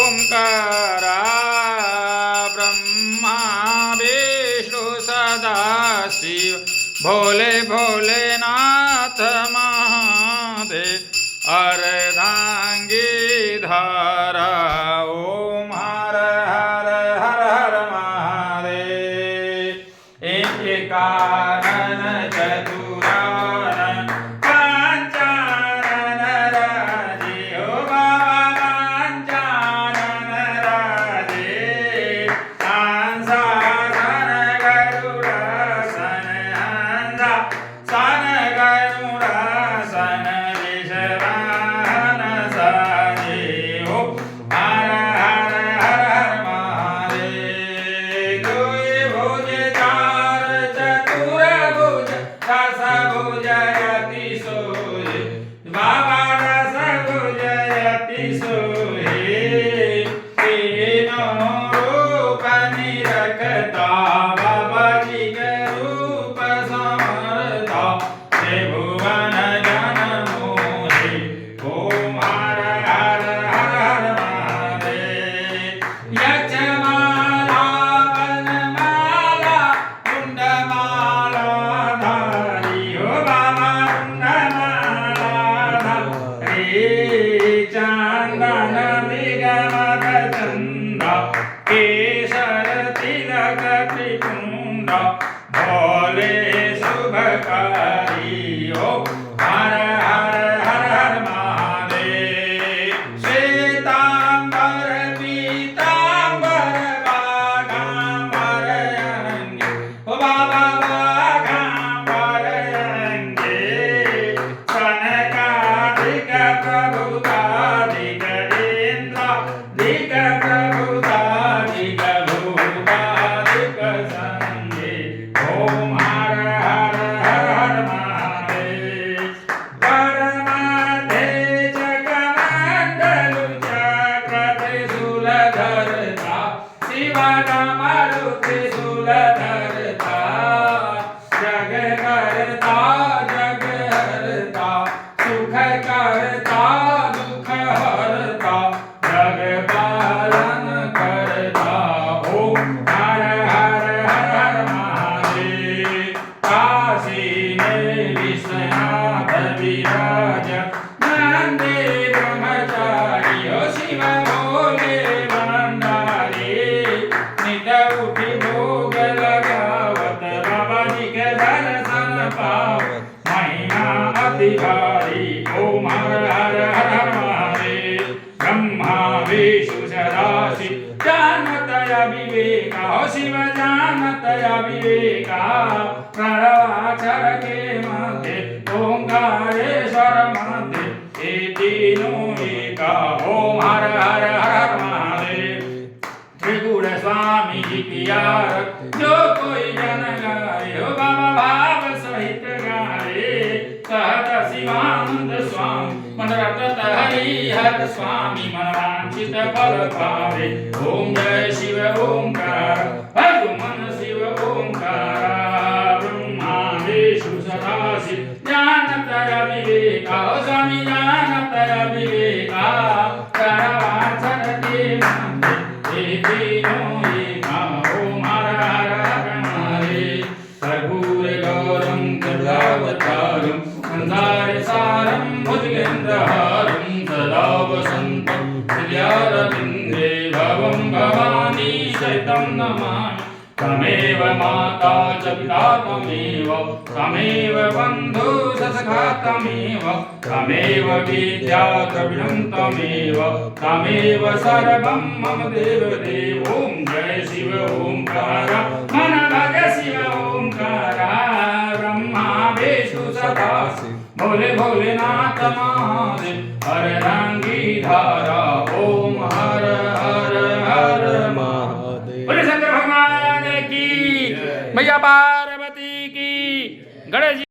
ओंकारा ब्रह्मा विष्णु सदा शिव भोले भोलेनाथ महादेव अर्धांगी धारा ओम हर हर हर हर महादेव एकानन चतुरानन पंचानन राजे ओ बाबा पंचानन राजे हंसासन गरुडासन हंसा सन गरुडासन केशर तिलक त्रिपुंड भोले शुभकारी ओ हर हर हर हर महादेव श्वेतांबर पीतांबर बागांबर अंगे ओ बाबा बागांबर अंगे सनकादिक प्रभुतादिक इंद्रादिक प्रभुता मारुति शूलधरता जग करता जग हरता सुख करता दुख हरता जग पालन करता ओम हर हर हर हर महादेव काशी में विश्वनाथ विराज नंदे ब्रह्मचारी शिव भोले उठी भोग लगावत बाबा जी के दर्शन पावत महिमा अति भारी ओम हर हर हर हर महादेव ब्रह्मा विष्णु सदा शिव जानत अविवेका शिव जानत अविवेका प्रणवाक्षर के मध्य ओंकारेश्वर मध्य ये तीनों एका ओम हर हर हर महादेव त्रिगुण स्वामी जी की आरत जो कोई जन गाए हो बाबा भाव सहित गाए कहत शिवानंद स्वामी मन रटत हरि हर स्वामी मन वांछित फल पावे ओम जय शिव ओंकार भजो मन शिव ओंकार ब्रह्मा विष्णु सदा शिव जानत अविवेका स्वामी जानत अविवेका करवाचर के कर्पूर गौरं करुणावतारं संसारे सारं भुजगेन्द्रहारं सदा वसन्तं हृदयारविन्दे भवं भवानी सहितं नमामि तमेव माता च पिता तमेव बन्धु सखा तमेव विद्या द्रविणं तमेव सर्वं मम देवदेव ओम जय शिव ओंकार मन भज शिव ओंकार ब्रह्मा विष्णु सदा शिव भोले भोलेनाथ महादेव अर्धांगी धारा ओम हर हर हर महादेव बोले शंकर भगवान की मैया पार्वती की गणेश